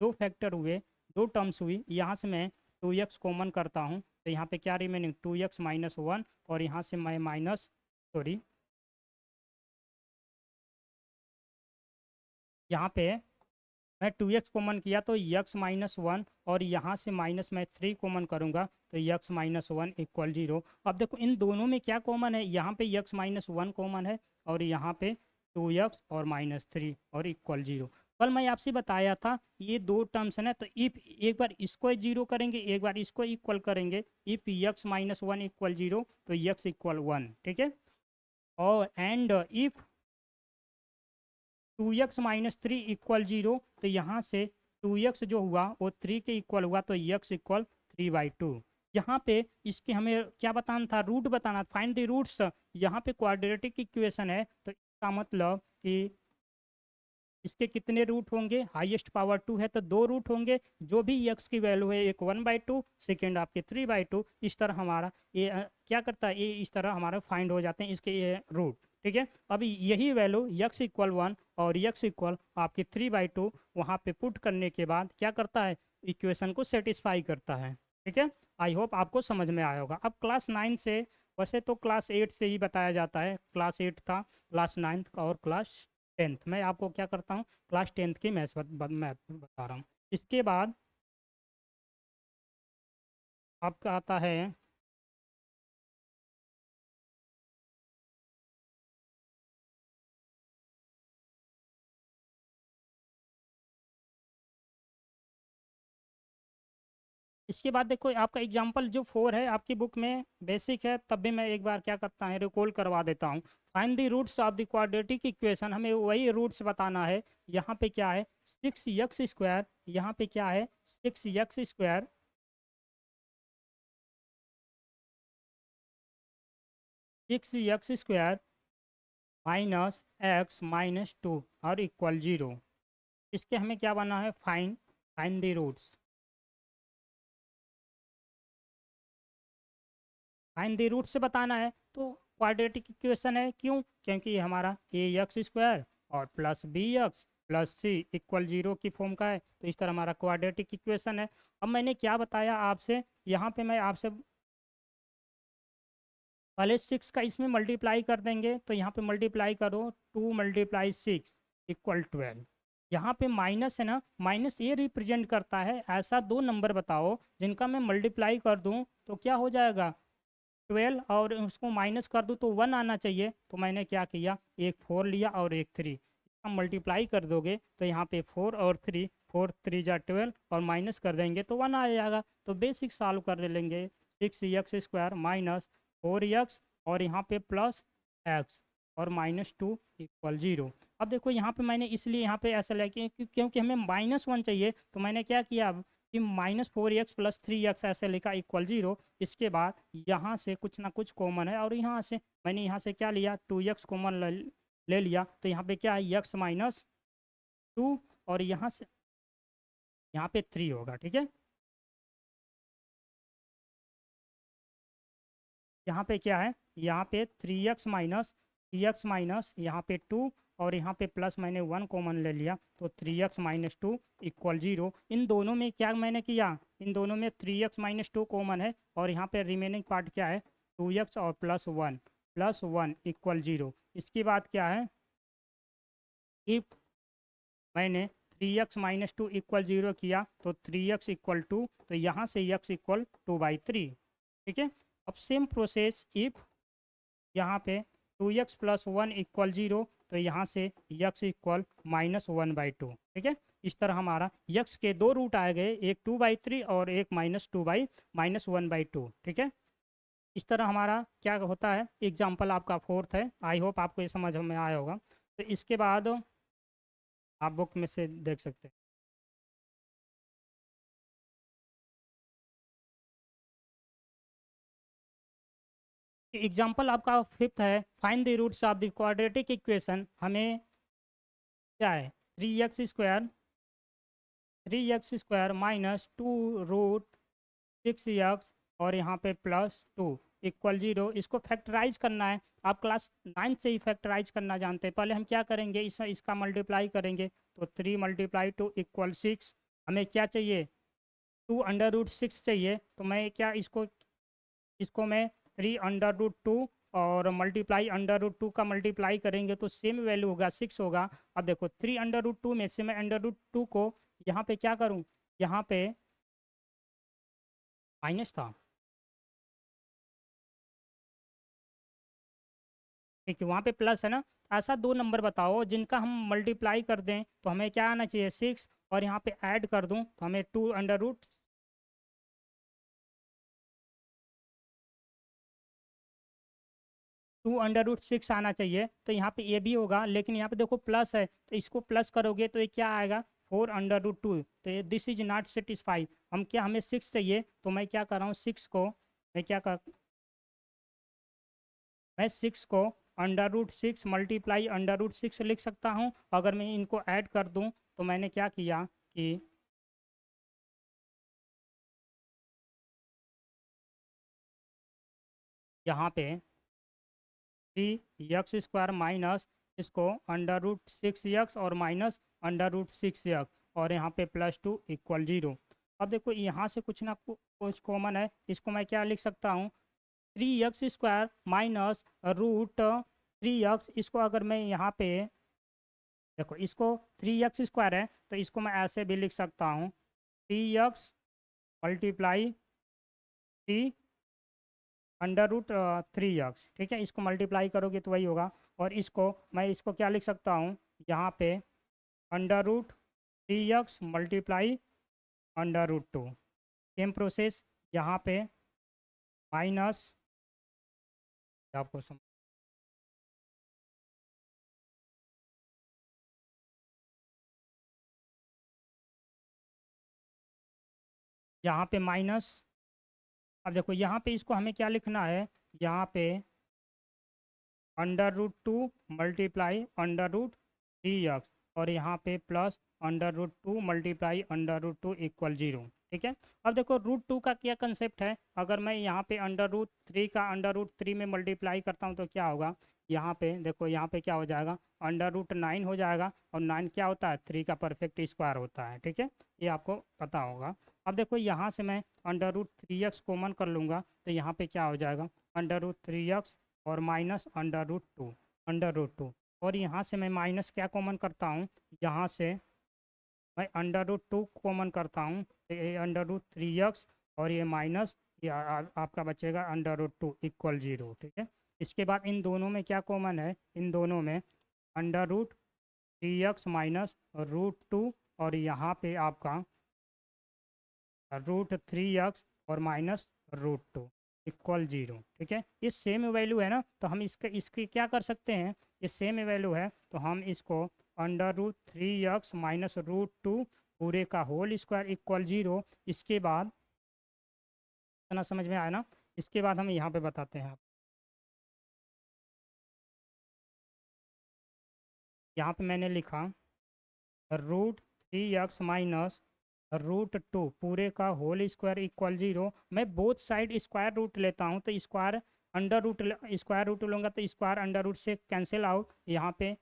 दो फैक्टर हुए, दो टर्म्स हुई, यहाँ से मैं 2x कॉमन करता हूँ तो यहाँ पे क्या रिमेनिंग 2x - 1, और यहाँ से मैं यहाँ पे मैं 2x कॉमन किया तो x - 1, और यहाँ से माइनस मैं 3 कॉमन करूँगा तो x - 1 = 0। अब देखो इन दोनों में क्या कॉमन है, यहाँ पे x - 1 कॉमन है और यहाँ पे 2x और -3 और = 0। कल मैं आपसे बताया था ये दो टर्म्स है ना, तो इफ एक बार इसको 0 करेंगे, एक बार इसको इक्वल करेंगे। इफ x - 1 = 0 तो x = 1। ठीक है, और एंड इफ 2x - 3 = 0 तो यहाँ से 2x जो हुआ वो 3 के इक्वल हुआ तो x = 3/2। यहाँ पे इसके हमें क्या बताना था, रूट बताना, फाइंड द रूट्स। यहाँ पे क्वाड्रेटिक इक्वेशन है तो इसका मतलब कि इसके कितने रूट होंगे, हाईएस्ट पावर 2 है तो 2 रूट होंगे। जो भी x की वैल्यू है, एक 1/2, सेकेंड आपके 3/2, इस तरह हमारा ये क्या करता है, ये इस तरह हमारे फाइंड हो जाते हैं इसके ये रूट। ठीक है, अभी यही वैल्यू x = 1 और x = आपके 3/2 वहाँ पे पुट करने के बाद क्या करता है, इक्वेशन को सेटिस्फाई करता है। ठीक है, आई होप आपको समझ में आया होगा। अब क्लास 9 से, वैसे तो क्लास 8 से ही बताया जाता है, क्लास 8 था, क्लास 9 का और क्लास 10th। मैं आपको क्या करता हूँ, क्लास 10th की मैथ्स मैं बता रहा हूँ। इसके बाद आपका आता है, इसके बाद देखो आपका एग्जाम्पल जो 4 है आपकी बुक में बेसिक है, तब भी मैं एक बार क्या करता है रिकॉल करवा देता हूँ। Find the roots of the quadratic equation, हमें वही रूट्स बताना है। यहाँ पे क्या है 6x², यहाँ पे क्या है 6x² -x -2 और = 0। इसके हमें क्या बनना है, find the roots. Find the root से बताना है तो क्वाड्रेटिक इक्वेशन है, क्यों, क्योंकि ये हमारा ax² और +bx + c = 0 की फॉर्म का है, तो इस तरह हमारा क्वाड्रेटिक इक्वेशन है। अब मैंने क्या बताया आपसे, यहाँ पे मैं आपसे पहले 6 का इसमें मल्टीप्लाई कर देंगे तो यहाँ पे मल्टीप्लाई करो 2 × 6 = 12। यहाँ पे माइनस है ना, माइनस ये रिप्रेजेंट करता है ऐसा दो नंबर बताओ जिनका मैं मल्टीप्लाई कर दूँ तो क्या हो जाएगा, 12 और उसको माइनस कर दूँ तो 1 आना चाहिए। तो मैंने क्या किया, एक 4 लिया और एक 3, इसका मल्टीप्लाई कर दोगे तो यहाँ पे 4 और 3, 4 3 जा 12 और माइनस कर देंगे तो 1 आ जाएगा। तो बेसिक सॉल्व कर लेंगे, 6x² माइनस 4x और यहाँ पे प्लस x और -2 = 0। अब देखो यहाँ पे मैंने इसलिए यहाँ पे ऐसा लिया क्योंकि हमें -1 चाहिए, तो मैंने क्या किया अब कि -4x + 3x ऐसे लिखा = 0। इसके बाद यहाँ से कुछ ना कुछ कॉमन है और यहाँ से मैंने यहाँ से क्या लिया, 2x कॉमन ले लिया। तो यहाँ पे क्या है, x - 2 और यहाँ से यहाँ पे 3 होगा। ठीक है, यहाँ पे क्या है, यहाँ पे 3x माइनस यहाँ पे 2 और यहाँ पे प्लस मैंने 1 कॉमन ले लिया तो 3x - 2 = 0। इन दोनों में क्या मैंने किया, इन दोनों में 3x - 2 कॉमन है और यहाँ पे रिमेनिंग पार्ट क्या है, 2x और +1 = 0। इसके बाद क्या है, इफ मैंने 3x - 2 = 0 किया तो 3x = 2, तो यहाँ से x = 2/3। ठीक है, अब सेम प्रोसेस इफ यहाँ पे 2x + 1 = 0, तो यहाँ से x = -1/2। ठीक है, इस तरह हमारा x के दो रूट आए गए, एक 2/3 और एक -1/2। ठीक है, इस तरह हमारा क्या होता है, एग्जाम्पल आपका 4th है। आई होप आपको ये समझ में आया होगा। तो इसके बाद आप बुक में से देख सकते हैं। एग्जाम्पल आपका 5th है, find the roots of the quadratic equation. हमें क्या है, 3x² माइनस 2√6x और यहाँ पे +2 = 0। इसको फैक्टराइज करना है। आप क्लास 9 से ही फैक्टराइज करना जानते हैं। पहले हम क्या करेंगे, इसका मल्टीप्लाई करेंगे तो 3 × 2 = 6। हमें क्या चाहिए, 2√6 चाहिए। तो मैं क्या इसको इसको मैं 3√2 और √2 का मल्टीप्लाई करेंगे तो सेम वैल्यू होगा, 6 होगा। अब देखो 3√2 में से मैं √2 को यहाँ पे क्या करूँ, यहाँ पे माइनस था, ठीक है, वहाँ पे प्लस है ना। ऐसा दो नंबर बताओ जिनका हम मल्टीप्लाई कर दें तो हमें क्या आना चाहिए, 6, और यहाँ पे ऐड कर दूँ तो हमें 2√6 आना चाहिए। तो यहाँ पे ये भी होगा, लेकिन यहाँ पे देखो प्लस है तो इसको प्लस करोगे तो ये क्या आएगा, 4√2। तो ये दिस इज नॉट सेटिस्फाई। हमें 6 चाहिए। तो मैं क्या कर रहा हूँ, 6 को मैं क्या कर मैं 6 को √6 मल्टीप्लाई √6 लिख सकता हूँ। अगर मैं इनको ऐड कर दूँ तो मैंने क्या किया कि यहाँ पे 3x² माइनस इसको √6x और माइनस √6x और यहाँ पे +2 = 0। अब देखो यहाँ से कुछ ना कुछ कॉमन है। इसको मैं क्या लिख सकता हूँ, 3x² माइनस √3x। इसको अगर मैं यहाँ पे देखो, इसको 3x² है तो इसको मैं ऐसे भी लिख सकता हूँ, 3x मल्टीप्लाई 3√3x। ठीक है, इसको मल्टीप्लाई करोगे तो वही होगा। और इसको क्या लिख सकता हूँ, यहाँ पे √3x मल्टीप्लाई √2। सेम प्रोसेस यहाँ पे माइनस, आपको यहाँ पे माइनस। अब देखो यहाँ पे इसको हमें क्या लिखना है, यहाँ पे √2 मल्टीप्लाई √3x और यहाँ पे प्लस √2 मल्टीप्लाई √2 = 0। ठीक है, अब देखो √2 का क्या कंसेप्ट है। अगर मैं यहाँ पे √3 का √3 में मल्टीप्लाई करता हूँ तो क्या होगा, यहाँ पे देखो, यहाँ पे क्या हो जाएगा, √9 हो जाएगा। और 9 क्या होता है, 3 का परफेक्ट स्क्वायर होता है। ठीक है, ये आपको पता होगा। अब देखो यहाँ से मैं √3x कॉमन कर लूँगा तो यहाँ पे क्या हो जाएगा, √3x और माइनस अंडर रूट टू। और यहाँ से मैं माइनस क्या कॉमन करता हूँ, यहाँ से मैं √2 कॉमन करता हूँ तो ये √3x और ये माइनस ये आपका बचेगा √2 इक्वल 0, ठीक है। इसके बाद इन दोनों में क्या कॉमन है, इन दोनों में √3x माइनस √2 और यहाँ पे आपका √3x और माइनस √2 इक्वल 0, ठीक है। ये सेम वैल्यू है ना, तो हम इसकी क्या कर सकते हैं, ये सेम वैल्यू है तो हम इसको √3x माइनस √2 पूरे का होल स्क्वायर इक्वल 0। इसके बाद इतना समझ में आया ना। इसके बाद हम यहाँ पे बताते हैं, यहाँ पे मैंने लिखा √3x माइनस √2 पूरे का होल स्क्वायर इक्वल 0। मैं बोथ साइड स्क्वायर रूट लेता हूँ, तो square under root square root लूँगा तो स्क्वायर अंडर रूट से कैंसिल आउट। यहाँ पे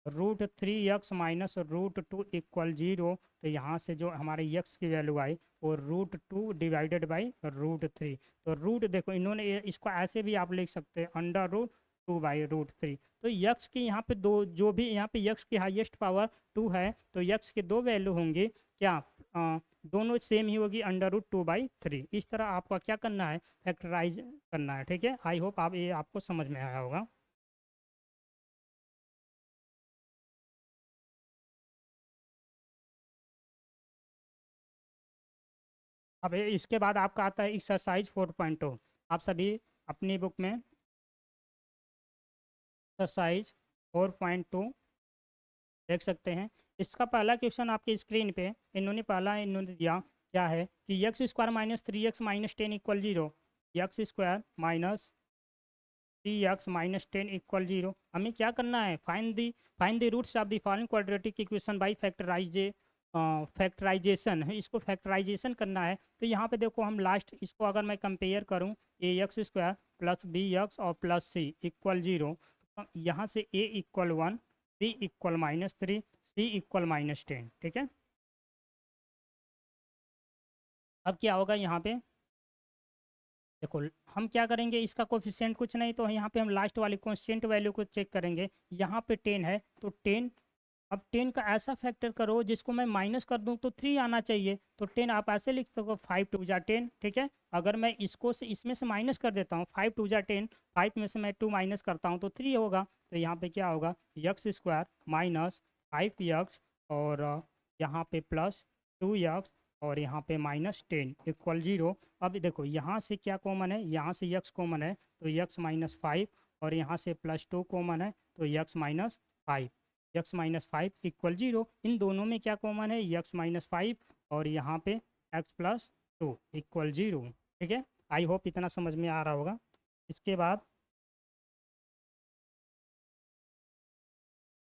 √3x माइनस √2 इक्वल 0, तो यहाँ से जो हमारे यक्स की वैल्यू आई वो √2 डिवाइडेड बाई √3। तो रूट देखो इन्होंने इसको ऐसे भी आप लिख सकते हैं √2/√3। तो यक्स की यहाँ पे दो, जो भी यहाँ पे यक्स की हाईएस्ट पावर 2 है, तो यक्स के दो वैल्यू होंगे क्या, दोनों सेम ही होगी √2/3। इस तरह आपका क्या करना है, फैक्टराइज करना है, ठीक है। आई होप आप ये आपको समझ में आया होगा। अब इसके बाद आपका आता है एक्सरसाइज 4.2। आप सभी अपनी बुक में एक्सरसाइज 4.2 देख सकते हैं। इसका पहला क्वेश्चन आपकी स्क्रीन पे इन्होंने दिया क्या है कि x² minus 3x minus 10 equal 0, x² minus 3x minus 10 equal 0। हमें क्या करना है, find the roots of the following quadratic equation by factorisation है, इसको फैक्टराइजेशन करना है। तो यहाँ पे देखो हम लास्ट इसको अगर मैं कंपेयर करूँ ax² प्लस bx और प्लस c इक्वल 0, यहाँ से a equal 1, b equal -3, c equal -10, ठीक है। अब क्या होगा यहाँ पे देखो, हम क्या करेंगे, इसका कोफिशिएंट कुछ नहीं तो यहाँ पे हम लास्ट वाली कांस्टेंट वैल्यू को चेक करेंगे। यहाँ पे 10 है तो 10, अब 10 का ऐसा फैक्टर करो जिसको मैं माइनस कर दूं तो 3 आना चाहिए। तो 10 आप ऐसे लिख सको 5 2 जा 10, ठीक है। अगर मैं इसको से इसमें से माइनस कर देता हूँ, 5 2 जा 10, 5 में से मैं 2 माइनस करता हूँ तो 3 होगा। तो यहाँ पे क्या होगा, x² माइनस 5x और यहाँ पे प्लस 2x और यहाँ पे -10 इक्वल 0। अब देखो यहाँ से क्या कॉमन है, यहाँ से x कॉमन है तो x-5 और यहाँ से +2 कॉमन है तो x-5, x-5 इक्वल 0। इन दोनों में क्या कॉमन है, x-5 और यहाँ पे x+2 इक्वल 0, ठीक है। आई होप इतना समझ में आ रहा होगा। इसके बाद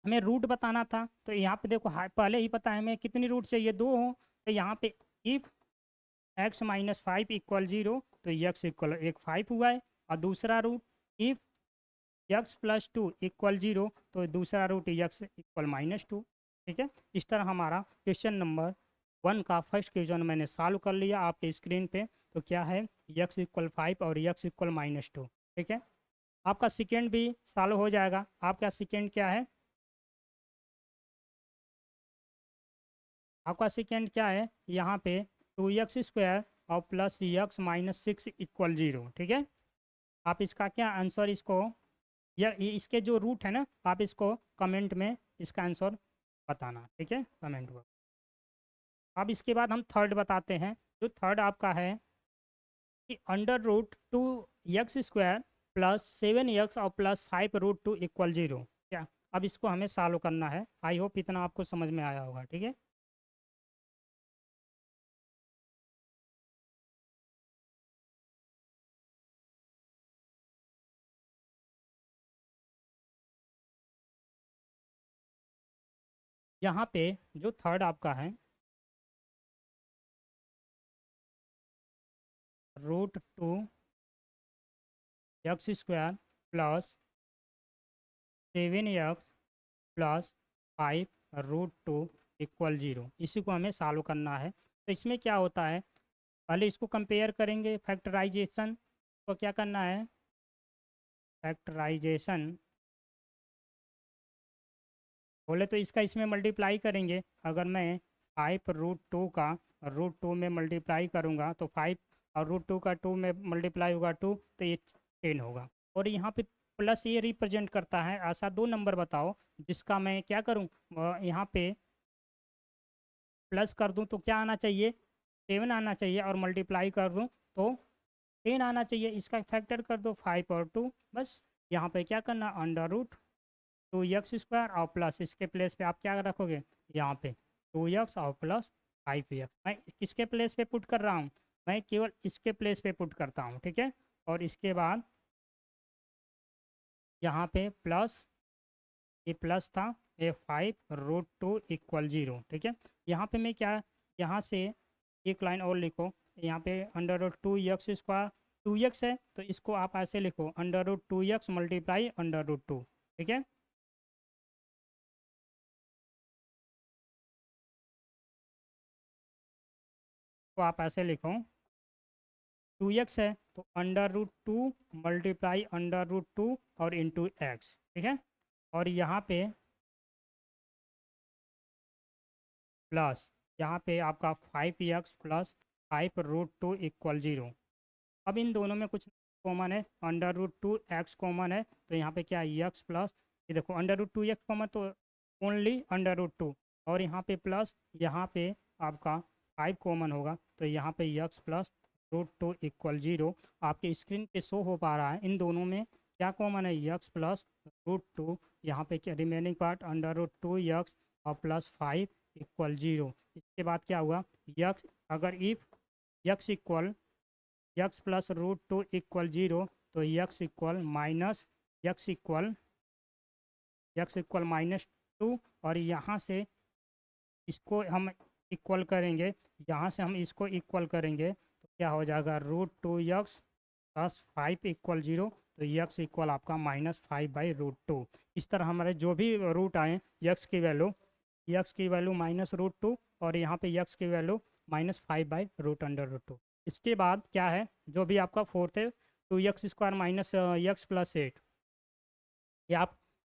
हमें रूट बताना था, तो यहाँ पे देखो पहले ही पता है हमें कितनी रूट चाहिए, 2 हो। तो यहाँ पे इफ x-5 इक्वल 0 तो x इक्वल 5 हुआ है। और दूसरा रूट इफ x+2 इक्वल 0 तो दूसरा रूट x इक्वल -2, ठीक है। इस तरह हमारा क्वेश्चन नंबर 1 का फर्स्ट क्वेश्चन मैंने सॉल्व कर लिया आपके स्क्रीन पे। तो क्या है, x इक्वल 5 और x इक्वल -2, ठीक है। आपका सेकेंड भी सॉल्व हो जाएगा। आपका सेकेंड क्या है, आपका सेकेंड क्या है, यहाँ पे 2x² और प्लस x-6 इक्वल 0, ठीक है। आप इसका क्या आंसर, इसको या इसके जो रूट है ना, आप इसको कमेंट में इसका आंसर बताना, ठीक है, कमेंट में। अब इसके बाद हम थर्ड बताते हैं। जो थर्ड आपका है कि √2x² प्लस 7x और प्लस 5√2 इक्वल 0, क्या। अब इसको हमें सॉल्व करना है। आई होप इतना आपको समझ में आया होगा, ठीक है। यहाँ पे जो थर्ड आपका है √2x² plus 7x plus 5√2 equal 0, इसी को हमें सॉल्व करना है। तो इसमें क्या होता है, पहले इसको कंपेयर करेंगे फैक्टराइजेशन। तो क्या करना है, फैक्टराइजेशन बोले तो इसका इसमें मल्टीप्लाई करेंगे। अगर मैं 5√2 का √2 में मल्टीप्लाई करूँगा तो 5 और रूट 2 का 2 में मल्टीप्लाई होगा 2 तो ये 10 होगा। और यहाँ पे प्लस ये रिप्रेजेंट करता है, ऐसा 2 नंबर बताओ जिसका मैं क्या करूँ, यहाँ पे प्लस कर दूँ तो क्या आना चाहिए, 7 आना चाहिए, और मल्टीप्लाई कर दूँ तो 10 आना चाहिए। इसका फैक्टर कर दो 5 और 2, बस यहाँ पे क्या करना, अंडर रूट 2x² और प्लस इसके प्लेस पे आप क्या रखोगे, यहाँ पे 2x और प्लस 5x। मैं किसके प्लेस पे पुट कर रहा हूँ, मैं केवल इसके प्लेस पे पुट करता हूँ, ठीक है। और इसके बाद यहाँ पे प्लस, ये प्लस था, ये 5√2 = 0, ठीक है। यहाँ पे मैं क्या, यहाँ से एक लाइन और लिखो, यहाँ पे अंडर रूट 2x², 2x है तो इसको आप ऐसे लिखो under root 2x multiply under root 2, ठीक है। तो आप ऐसे लिखो 2x है तो under root 2 multiply under root 2 और इंटू एक्स, ठीक है। और यहाँ पे प्लस, यहाँ पे आपका 5x प्लस 5√2 = 0। अब इन दोनों में कुछ कॉमन है, अंडर रूट 2x कॉमन है तो यहाँ पे क्या है, x प्लस, ये देखो अंडर रूट 2x कॉमन तो ओनली अंडर रूट 2, और यहाँ पे प्लस, यहाँ पे आपका 5 कॉमन होगा तो यहाँ पे x प्लस रूट 2 = 0। आपके स्क्रीन पे शो हो पा रहा है, इन दोनों में क्या कॉमन है, x प्लस रूट 2, यहाँ पे क्या remaining part under root 2x और प्लस 5 = 0। इसके बाद क्या हुआ, x, अगर if x equal x plus root 2 = 0 तो x equal minus, x equal -2, और यहाँ से इसको हम इक्वल करेंगे, यहाँ से हम इसको इक्वल करेंगे तो क्या हो जाएगा, √2x प्लस 5 = 0, तो x इक्वल आपका -5/√2। इस तरह हमारे जो भी रूट आए x की वैल्यू -√2, और यहाँ पे x की वैल्यू -5/√2। इसके बाद क्या है, जो भी आपका फोर्थ है 2x² माइनस x प्लस 8, ये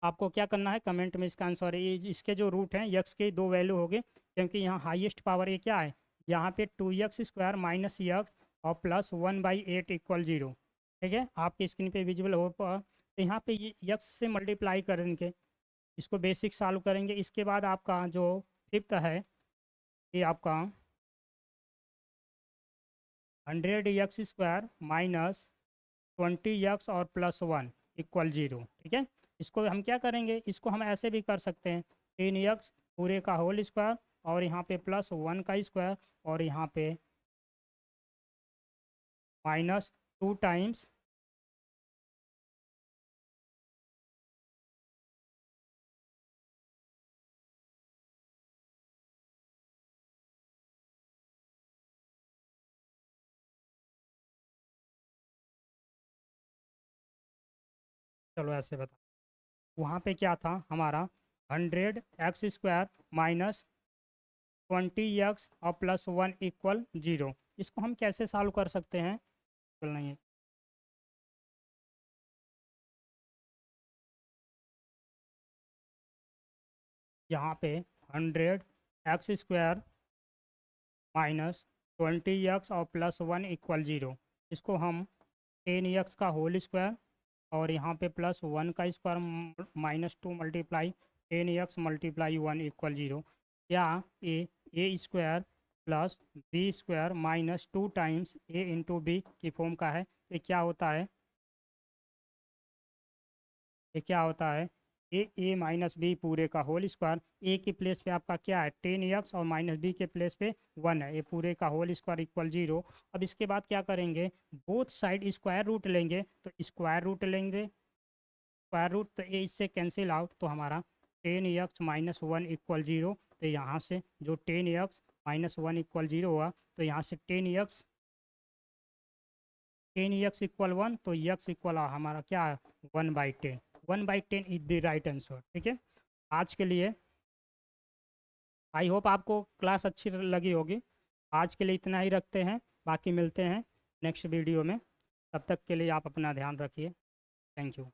आपको क्या करना है, कमेंट में इसका आंसर है। ये इसके जो रूट हैं x के 2 वैल्यू हो गए, क्योंकि यहाँ हाईएस्ट पावर ये क्या है, यहाँ पे 2x² माइनस x और प्लस 1/8 = 0, ठीक है। आपकी स्क्रीन पे विजिबल हो तो यहाँ पे ये x से मल्टीप्लाई करेंगे, इसको बेसिक सॉल्व करेंगे। इसके बाद आपका जो फिफ्थ है, ये आपका 100x² माइनस 20x और प्लस 1 = 0, ठीक है। इसको हम क्या करेंगे, इसको हम ऐसे भी कर सकते हैं 10x पूरे का होल स्क्वायर, और यहाँ पे प्लस 1 का स्क्वायर, और यहाँ पे -2 टाइम्स चलो ऐसे बता, वहाँ पे क्या था हमारा 100x² माइनस 20x और प्लस 1 = 0। इसको हम कैसे सॉल्व कर सकते हैं, चल नहीं है, यहाँ पे 100x² माइनस 20x और प्लस 1 = 0, इसको हम 10x का होल स्क्वायर, और यहाँ पे प्लस 1 का स्क्वायर -2 मल्टीप्लाई 10x मल्टीप्लाई 1 = 0, या a² plus b² -2 times a into b की फॉर्म का है। ये क्या होता है, ये क्या होता है, ए माइनस बी पूरे का होल स्क्वायर, ए के प्लेस पे आपका क्या है 10x, और माइनस बी के प्लेस पे 1 है, ये पूरे का होल स्क्वायर = 0। अब इसके बाद क्या करेंगे, बोथ साइड स्क्वायर रूट लेंगे, तो स्क्वायर रूट लेंगे, स्क्वायर रूट तो ये इससे कैंसिल आउट, तो हमारा 10x -1 = 0, तो यहाँ से जो 10x -1 = 0 हुआ, तो यहाँ से 10x = 1, तो x इक्वल हमारा क्या है 1/10, 1/10 इज द राइट आंसर, ठीक है। आज के लिए आई होप आपको क्लास अच्छी लगी होगी। आज के लिए इतना ही रखते हैं, बाकी मिलते हैं नेक्स्ट वीडियो में। तब तक के लिए आप अपना ध्यान रखिए। Thank you.